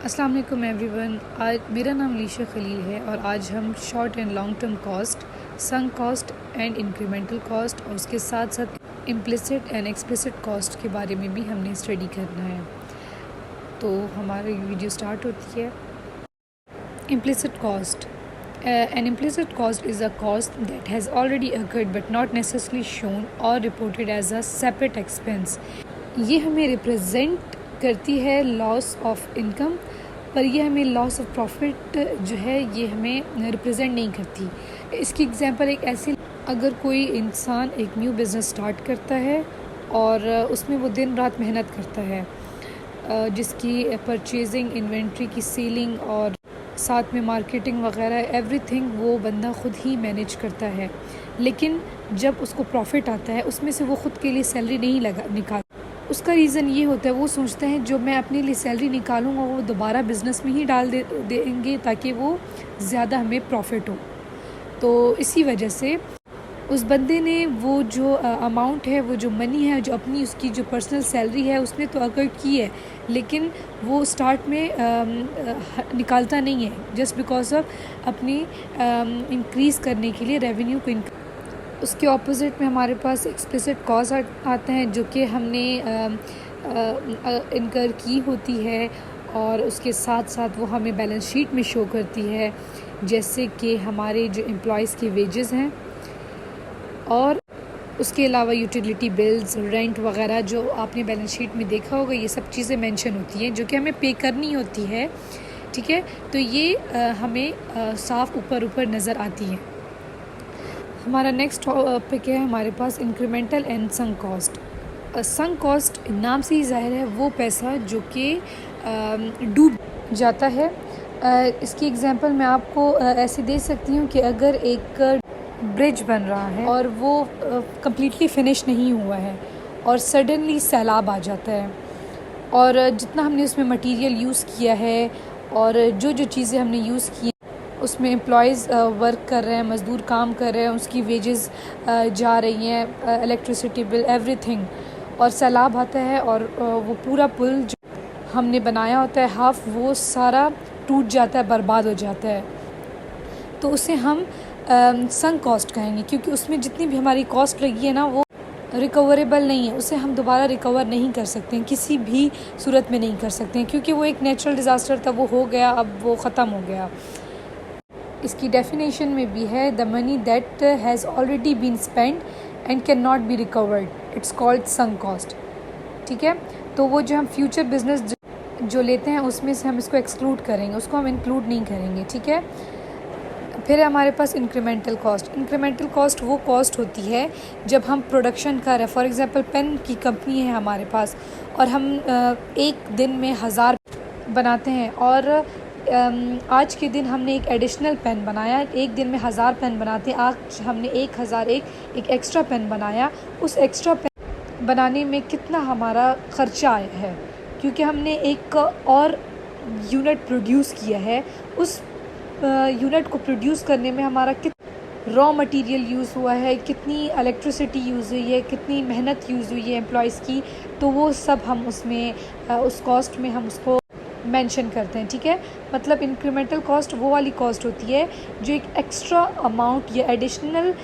अस्सलाम वालेकुम एवरीवन। आज मेरा नाम अलीशा खलील है और आज हम short and long term cost, sunk cost and incremental cost और उसके साथ साथ इम्प्लिसिट एंड एक्सप्लिसिट कॉस्ट के बारे में भी हमने स्टडी करना है। तो हमारी वीडियो स्टार्ट होती है। Implicit cost. An implicit cost is a cost that has already occurred but not necessarily shown or reported as a separate expense. ये हमें रिप्रेजेंट करती है लॉस ऑफ इनकम, पर ये हमें लॉस ऑफ प्रॉफिट जो है ये हमें रिप्रेजेंट नहीं करती। इसकी एग्जांपल एक ऐसी, अगर कोई इंसान एक न्यू बिज़नेस स्टार्ट करता है और उसमें वो दिन रात मेहनत करता है, जिसकी परचेजिंग, इन्वेंट्री की सेलिंग और साथ में मार्केटिंग वगैरह एवरीथिंग वो बंदा ख़ुद ही मैनेज करता है, लेकिन जब उसको प्रॉफिट आता है उसमें से वो ख़ुद के लिए सैलरी नहीं निकाल। उसका रीज़न ये होता है, वो सोचते हैं जो मैं अपने लिए सैलरी निकालूंगा वो दोबारा बिज़नेस में ही डाल देंगे ताकि वो ज़्यादा हमें प्रॉफिट हो। तो इसी वजह से उस बंदे ने वो जो अमाउंट है, वो जो मनी है, जो अपनी उसकी जो पर्सनल सैलरी है उसने तो अगर की है, लेकिन वो स्टार्ट में निकालता नहीं है जस्ट बिकॉज ऑफ अपनी इंक्रीज़ करने के लिए रेवेन्यू को। उसके ऑपोजिट में हमारे पास एक्सप्लिसिट कॉस्ट आते हैं जो कि हमने इनकर की होती है और उसके साथ साथ वो हमें बैलेंस शीट में शो करती है, जैसे कि हमारे जो एम्प्लॉयज़ के वेजेस हैं और उसके अलावा यूटिलिटी बिल्स, रेंट वगैरह जो आपने बैलेंस शीट में देखा होगा, ये सब चीज़ें मेंशन होती हैं जो कि हमें पे करनी होती है। ठीक है, तो ये हमें साफ ऊपर नज़र आती है। हमारा नेक्स्ट टॉपिक है हमारे पास incremental and sunk cost. Sunk cost नाम से ही ज़ाहिर है वो पैसा जो कि डूब जाता है। इसकी एग्जांपल मैं आपको ऐसे दे सकती हूँ कि अगर एक ब्रिज बन रहा है और वो कम्प्लीटली फिनिश नहीं हुआ है और सडनली सैलाब आ जाता है, और जितना हमने उसमें मटेरियल यूज़ किया है और जो चीज़ें हमने यूज़ की उसमें एम्प्लॉयज़ वर्क कर रहे हैं, मज़दूर काम कर रहे हैं, उसकी वेजेस जा रही हैं, इलेक्ट्रिसिटी बिल, एवरीथिंग, और सैलाब आता है और वो पूरा पुल जो हमने बनाया होता है हाफ, वो सारा टूट जाता है, बर्बाद हो जाता है। तो उसे हम संक कॉस्ट कहेंगे, क्योंकि उसमें जितनी भी हमारी कॉस्ट लगी है ना वो रिकवरेबल नहीं है, उसे हम दोबारा रिकवर नहीं कर सकते हैं, किसी भी सूरत में नहीं कर सकते हैं, क्योंकि वो एक नेचुरल डिज़ास्टर था, वो हो गया, अब वो ख़त्म हो गया। इसकी डेफिनेशन में भी है the money that has already been spend and can not be recovered, it's called sunk cost. ठीक है, तो वो जो हम फ्यूचर बिजनेस जो लेते हैं उसमें से हम इसको एक्सक्लूड करेंगे, उसको हम इंक्लूड नहीं करेंगे। ठीक है, फिर हमारे पास इंक्रीमेंटल कॉस्ट। इंक्रीमेंटल कॉस्ट वो कॉस्ट होती है जब हम प्रोडक्शन कर रहे हैं, फॉर एग्जांपल पेन की कंपनी है हमारे पास और हम एक दिन में 1000 बनाते हैं, और आज के दिन हमने एक एडिशनल पेन बनाया, एक दिन में 1000 पेन बनाते हैं, आज हमने 1001 एक एक्स्ट्रा पेन बनाया। उस एक्स्ट्रा पेन बनाने में कितना हमारा ख़र्चा आया है, क्योंकि हमने एक और यूनिट प्रोड्यूस किया है, उस यूनिट को प्रोड्यूस करने में हमारा रॉ मटेरियल यूज़ हुआ है, कितनी इलेक्ट्रिसिटी यूज़ हुई है, कितनी मेहनत यूज़ हुई है एम्प्लॉयज़ की, तो वो सब हम उसमें उस कॉस्ट में हम उसको मेंशन करते हैं। ठीक है, मतलब इंक्रीमेंटल कॉस्ट वो वाली कॉस्ट होती है जो एक एक्स्ट्रा अमाउंट या एडिशनल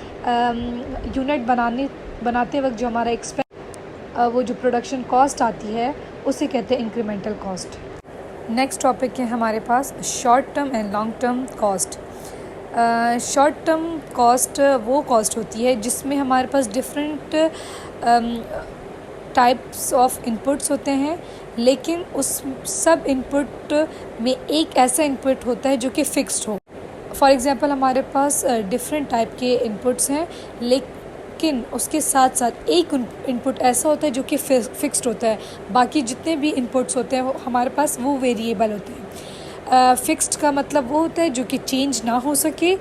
यूनिट बनाते वक्त जो हमारा वो जो प्रोडक्शन कॉस्ट आती है उसे कहते हैं इंक्रीमेंटल कॉस्ट। नेक्स्ट टॉपिक है हमारे पास short term and long term cost. Short term cost वो कॉस्ट होती है जिसमें हमारे पास डिफरेंट टाइप्स ऑफ इनपुट्स होते हैं, लेकिन उस सब इनपुट में एक ऐसा इनपुट होता है जो कि फ़िक्स्ड हो। फॉर एग्ज़ाम्पल हमारे पास डिफरेंट टाइप के इनपुट्स हैं, लेकिन उसके साथ साथ एक इनपुट ऐसा होता है जो कि फ़िक्स्ड होता है, बाकी जितने भी इनपुट्स होते हैं वो हमारे पास वो वेरिएबल होते हैं। फ़िक्स्ड का मतलब वो होता है जो कि चेंज ना हो सके,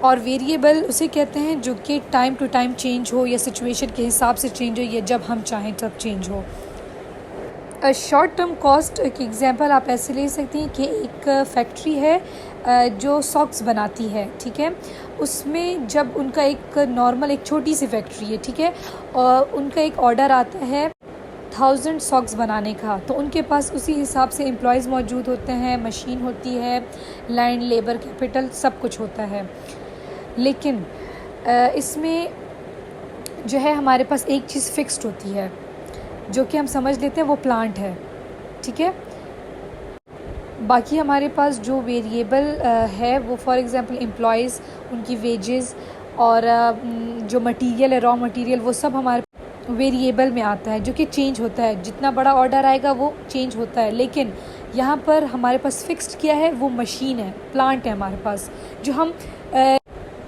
और वेरिएबल उसे कहते हैं जो कि टाइम टू टाइम चेंज हो या सिचुएशन के हिसाब से चेंज हो या जब हम चाहें तब चेंज हो। शॉर्ट टर्म कॉस्ट की एग्जांपल आप ऐसे ले सकती हैं कि एक फैक्ट्री है जो सॉक्स बनाती है। ठीक है, उसमें जब उनका एक नॉर्मल एक छोटी सी फैक्ट्री है, ठीक है, और उनका एक ऑर्डर आता है 1000 सॉक्स बनाने का, तो उनके पास उसी हिसाब से एम्प्लॉयज़ मौजूद होते हैं, मशीन होती है, लैंड, लेबर, कैपिटल, सब कुछ होता है। लेकिन इसमें जो है हमारे पास एक चीज़ फ़िक्स्ड होती है, जो कि हम समझ लेते हैं वो प्लांट है, ठीक है। बाकी हमारे पास जो वेरिएबल है वो फॉर एग्ज़ाम्पल एम्प्लॉयज़, उनकी वेजेस और जो मटेरियल है, रॉ मटेरियल, वो सब हमारे वेरिएबल में आता है, जो कि चेंज होता है। जितना बड़ा ऑर्डर आएगा वो चेंज होता है। लेकिन यहाँ पर हमारे पास फ़िक्स्ड क्या है, वो मशीन है, प्लांट है हमारे पास। जो हम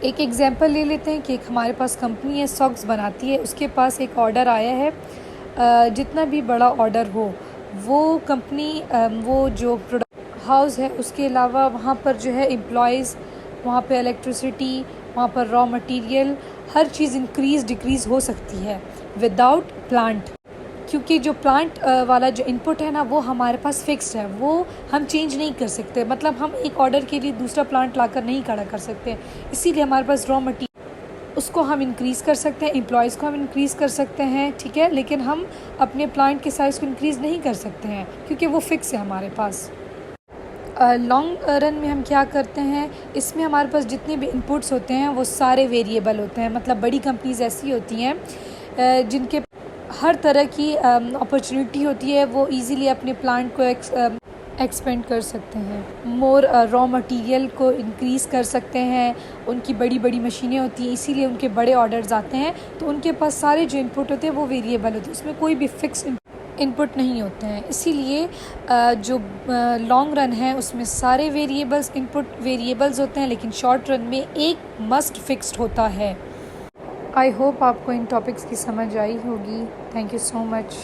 एक एग्ज़ाम्पल ले लेते हैं कि एक हमारे पास कंपनी है, सॉक्स बनाती है, उसके पास एक ऑर्डर आया है। जितना भी बड़ा ऑर्डर हो, वो कंपनी वो जो प्रोडक्ट हाउस है उसके अलावा वहाँ पर जो है एम्प्लॉयज़, वहाँ पे इलेक्ट्रिसिटी, वहाँ पर रॉ मटेरियल, हर चीज़ इंक्रीज़ डिक्रीज़ हो सकती है विदाउट प्लांट, क्योंकि जो प्लांट वाला जो इनपुट है ना वो हमारे पास फ़िक्स्ड है, वो हम चेंज नहीं कर सकते। मतलब हम एक ऑर्डर के लिए दूसरा प्लांट लाकर नहीं खड़ा कर सकते। इसीलिए हमारे पास रॉ मटेरियल उसको हम इंक्रीज़ कर सकते हैं, एम्प्लॉयज़ को हम इंक्रीज़ कर सकते हैं, ठीक है। लेकिन हम अपने प्लांट के साइज़ को इंक्रीज़ नहीं कर सकते हैं, क्योंकि वो फ़िक्स है हमारे पास। लॉन्ग रन में हम क्या करते हैं, इसमें हमारे पास जितने भी इनपुट्स होते हैं वो सारे वेरिएबल होते हैं। मतलब बड़ी कंपनीज़ ऐसी होती हैं जिनके हर तरह की अपॉर्चुनिटी होती है, वो इजीली अपने प्लांट को एक्सपेंड कर सकते हैं, मोर रॉ मटेरियल को इंक्रीज़ कर सकते हैं। उनकी बड़ी बड़ी मशीनें होती हैं, इसीलिए उनके बड़े ऑर्डर्स आते हैं। तो उनके पास सारे जो इनपुट होते हैं वो वेरिएबल होते हैं, उसमें कोई भी फिक्स इनपुट नहीं होते हैं। इसीलिए जो लॉन्ग रन है उसमें सारे वेरिएबल्स इनपुट वेरिएबल्स होते हैं, लेकिन शॉर्ट रन में एक मस्ट फिक्स्ड होता है। आई होप आपको इन टॉपिक्स की समझ आई होगी। Thank you so much.